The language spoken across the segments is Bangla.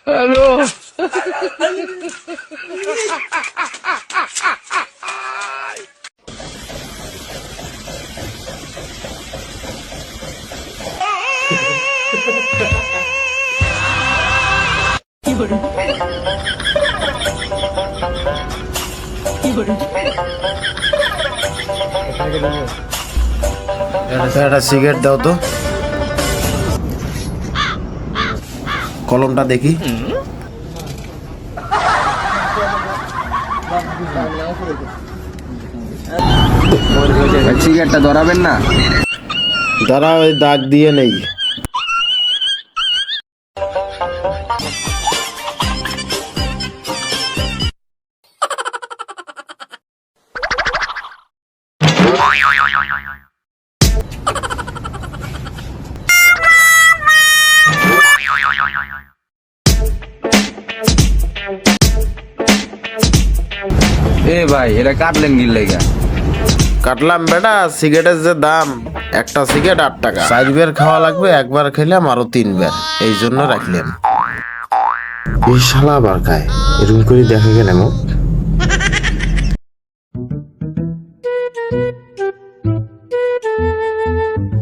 হ্যালো। একটা সিগারেট দাও তো, কলমটা দেখি। সিগারেটটা ধরাবেন না? দাঁড়া, ওই দাগ দিয়ে নেই। এ ভাই, এটা কাটলেন কি লেগা? কাটলাম বেটা, সিগারেটের যে দাম, একটা সিগারেট 8 টাকা। 4 বের খাওয়া লাগবে, একবার খেলাম আরো 3 বের, এই জন্য রাখলাম। এই শালা আবার খায়, এরকম করে দেখা গেল মুখ।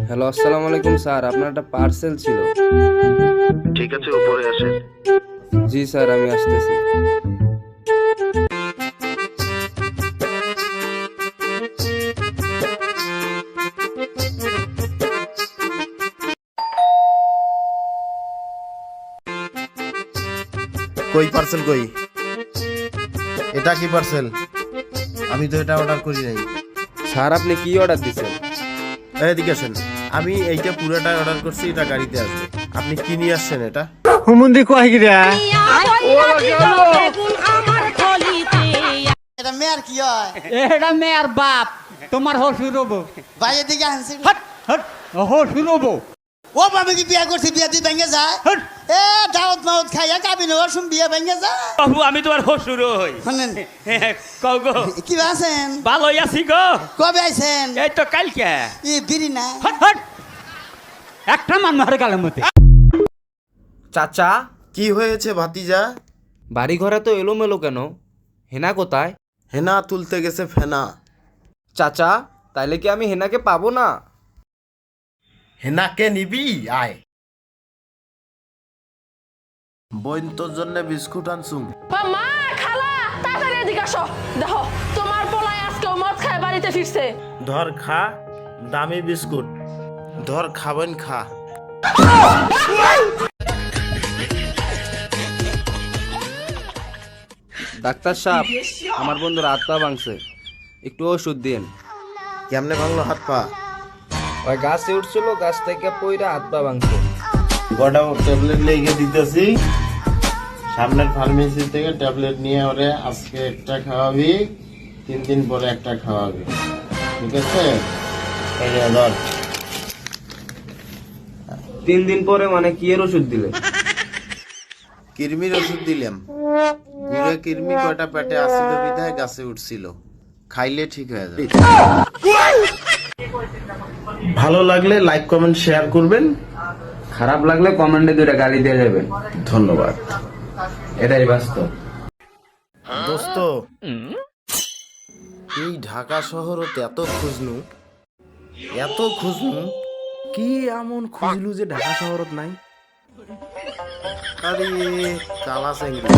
হ্যালো, আসসালামু আলাইকুম স্যার, আপনার একটা পার্সেল ছিল। ঠিক আছে, উপরে আসেন। জি স্যার, আমি আসতেছি। কই পার্সেল কই? এটা কি পার্সেল? আমি তো এটা অর্ডার করি নাই। স্যার, আপনি কি অর্ডার দিচ্ছেন? এদিকে আসেন। আমি এইটা পুরোটা অর্ডার করছি, এটা গাড়িতে আসবে। আপনি কি নিয়ে আসছেন এটা? হুমুন্দি কয় গিরা এটা মেয়ের কি হয়? এটা মেয়ের বাপ, তোমার হসুর হবো। বাইরের দিকে আনছি। হট হট, হসুর হবো। ও আমি কি বিয়া করছি, বিয়া তুই ভেঙে যায়? হট। এ দাওয়াত মাউত খাইয়া কাবিন হওয়ার সময় বিয়া ভেঙে যায়। বাবু, আমি তোমার হসুর হই। শোনেন, কও গো, কি আছেন? ভালোই আছি গো। কবে আইছেন? এই তো কালকে। ই বিড়ি না? হট হট, একটা মান মারে গালের মধ্যে। চাচা, কি হয়েছে ভাতিজা? বাড়ি ঘরে তো এলোমেলো কেন? হেনা কোথায়? হেনা তুলতে গেছে ফেনা। চাচা, তাইলে কি আমি হেনাকে পাবো না? হেনাকে নিবি? আয়। বোন, তোর জন্য বিস্কুট আনছুম। মা, খালা, তাড়াতাড়ি এদিকে আসো। দেখো, তোমার পোলায় আজকে মদ খায় বাড়িতে ফিরছে। ধর খা, দামি বিস্কুট। ধর, খাবেন খা। ডাক্তার সাহেব, আমার বন্ধুর হাত পা ভাঙছে, একটু ওষুধ দিন। কেমনে ভাঙলো হাত পা? ওই গাছে উঠছিল, গাছ থেকে পইরা হাত পা ভাঙছে। গোটা ট্যাবলেট লেগে দিতেছি, সামনের ফার্মেসি থেকে ট্যাবলেট নিয়ে ওরে আজকে একটা খাওয়াবি, 3 দিন পরে একটা খাওয়াবি, ঠিক আছে? এই নে, ধর। 3 দিন পরে মানে কি এর ওষুধ দিলে? কৃমির ওষুধ দিলাম। ঘুরে কৃমি কয়টা পেটে আসিল বিধায় গাছে উঠছিল, খাইলে ঠিক হয়ে যাবে। ভালো লাগলে লাইক কমেন্ট শেয়ার করবেন, খারাপ লাগলে কমেন্টে 2টা গালি দিয়ে যাবেন। ধন্যবাদ। এটাই বাস্তব। দোস্ত, এই ঢাকা শহরতে এত খুঁজনু, কি এমন খুঁজলু যে ঢাকা শহরত নাই? আরে কালা চেংড়ি।